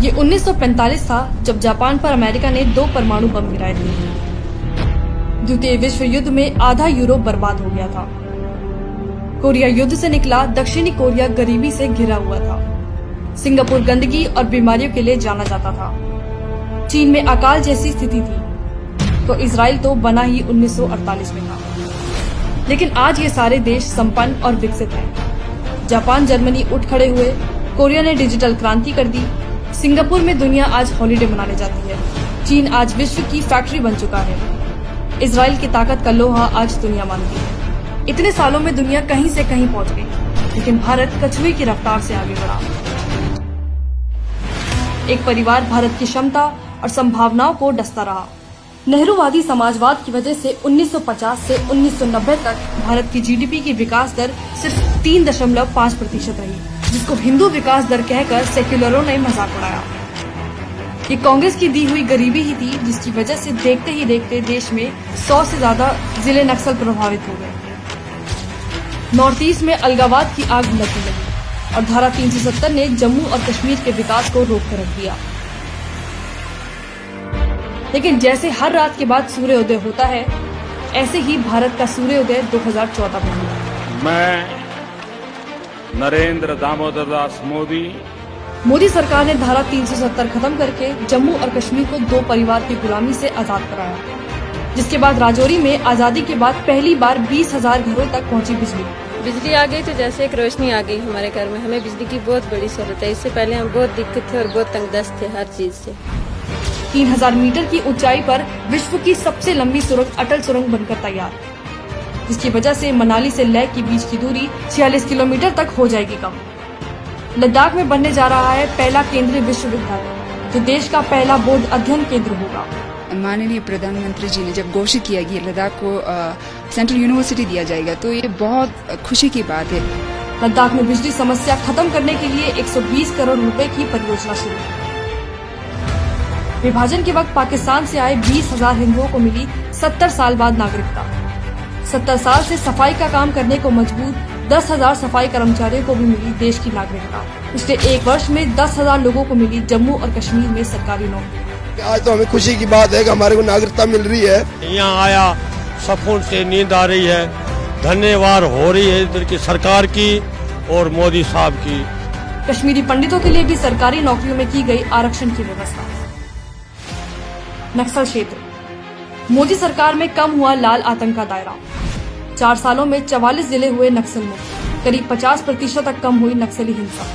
ये 1945 था जब जापान पर अमेरिका ने 2 परमाणु बम गिराए थे। द्वितीय विश्व युद्ध में आधा यूरोप बर्बाद हो गया था। कोरिया युद्ध से निकला दक्षिणी कोरिया गरीबी से घिरा हुआ था। सिंगापुर गंदगी और बीमारियों के लिए जाना जाता था। चीन में अकाल जैसी स्थिति थी, तो इजराइल तो बना ही 1948 में था। लेकिन आज ये सारे देश संपन्न और विकसित हैं। जापान जर्मनी उठ खड़े हुए, कोरिया ने डिजिटल क्रांति कर दी, सिंगापुर में दुनिया आज हॉलिडे मनाने जाती है, चीन आज विश्व की फैक्ट्री बन चुका है, इजराइल की ताकत का लोहा आज दुनिया मानती है। इतने सालों में दुनिया कहीं से कहीं पहुंच गई, लेकिन भारत कछुए की रफ्तार से आगे बढ़ा। एक परिवार भारत की क्षमता और संभावनाओं को डसता रहा। नेहरूवादी समाजवाद की वजह से 1950 से 1990 तक भारत की जीडीपी की विकास दर सिर्फ 3.5% रही, जिसको हिंदू विकास दर कहकर सेक्युलरों ने मजाक उड़ाया। ये कांग्रेस की दी हुई गरीबी ही थी, जिसकी वजह से देखते ही देखते देश में 100 से ज्यादा जिले नक्सल प्रभावित हो गए। नॉर्थ ईस्ट में अलगाववाद की आग भड़कने लगी और धारा 370 ने जम्मू और कश्मीर के विकास को रोक कर रख दिया। लेकिन जैसे हर रात के बाद सूर्योदय होता है, ऐसे ही भारत का सूर्योदय 2014 में हुआ। मैं नरेंद्र दामोदर दास मोदी सरकार ने धारा 370 खत्म करके जम्मू और कश्मीर को 2 परिवार की गुलामी से आजाद कराया, जिसके बाद राजौरी में आजादी के बाद पहली बार 20,000 घरों तक पहुंची बिजली आ गई तो जैसे एक रोशनी आ गई हमारे घर में। हमें बिजली की बहुत बड़ी सहूलत है। इससे पहले हम बहुत दिक्कत थे और बहुत तंगदस्त थे हर चीज से। 3000 मीटर की ऊंचाई पर विश्व की सबसे लंबी सुरंग अटल सुरंग बनकर तैयार, जिसकी वजह से मनाली से लेह के बीच की दूरी 46 किलोमीटर तक हो जाएगी कम। लद्दाख में बनने जा रहा है पहला केंद्रीय विश्वविद्यालय, जो देश का पहला बौद्ध अध्ययन केंद्र होगा। माननीय प्रधानमंत्री जी ने जब घोषित किया कि लद्दाख को सेंट्रल यूनिवर्सिटी दिया जाएगा, तो ये बहुत खुशी की बात है। लद्दाख में बिजली समस्या खत्म करने के लिए 120 करोड़ रुपए की परियोजना शुरू। विभाजन के वक्त पाकिस्तान से आए 20,000 हिंदुओं को मिली 70 साल बाद नागरिकता। 70 साल से सफाई का काम करने को मजबूर 10,000 सफाई कर्मचारियों को भी मिली देश की नागरिकता। पिछले 1 वर्ष में 10,000 लोगों को मिली जम्मू और कश्मीर में सरकारी नौकरी। आज तो हमें खुशी की बात है कि हमारे को नागरिकता मिल रही है। यहाँ आया सुकून से नींद आ रही है। धन्यवाद हो रही है इधर की सरकार की और मोदी साहब की। कश्मीरी पंडितों के लिए भी सरकारी नौकरियों में की गई आरक्षण की व्यवस्था। नक्सल क्षेत्र, मोदी सरकार में कम हुआ लाल आतंक का दायरा। 4 सालों में 44 जिले हुए नक्सल मुक्त, करीब 50% तक कम हुई नक्सली हिंसा।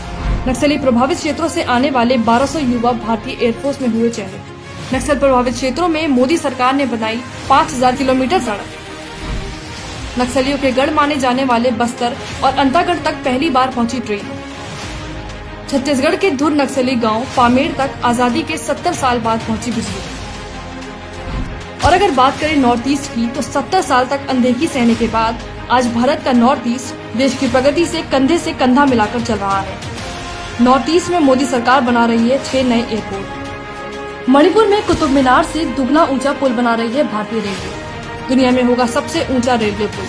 नक्सली प्रभावित क्षेत्रों से आने वाले 1200 युवा भारतीय एयरफोर्स में हुए चयनित। नक्सल प्रभावित क्षेत्रों में मोदी सरकार ने बनाई 5000 किलोमीटर सड़क। नक्सलियों के गढ़ माने जाने वाले बस्तर और अंतागढ़ तक पहली बार पहुंची ट्रेन। छत्तीसगढ़ के धुर नक्सली गांव पामेड़ तक आजादी के 70 साल बाद पहुंची बिजली। और अगर बात करें नॉर्थ ईस्ट की, तो 70 साल तक अनदेखी सहने के बाद आज भारत का नॉर्थ ईस्ट देश की प्रगति से कंधा मिलाकर चल रहा है। नॉर्थ ईस्ट में मोदी सरकार बना रही है 6 नए एयरपोर्ट। मणिपुर में कुतुब मीनार से दुगना ऊंचा पुल बना रही है भारतीय रेलवे। दुनिया में होगा सबसे ऊंचा रेलवे पुल।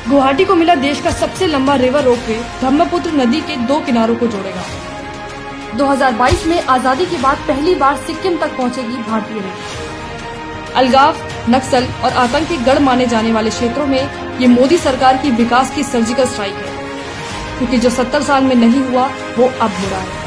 गुवाहाटी को मिला देश का सबसे लंबा रिवर रोपवे, ब्रह्मपुत्र नदी के 2 किनारों को जोड़ेगा। 2022 में आजादी के बाद पहली बार सिक्किम तक पहुंचेगी भारतीय रेल। अलगाव, नक्सल और आतंक के गढ़ माने जाने वाले क्षेत्रों में ये मोदी सरकार की विकास की सर्जिकल स्ट्राइक है, क्योंकि जो 70 साल में नहीं हुआ वो अब हो रहा है।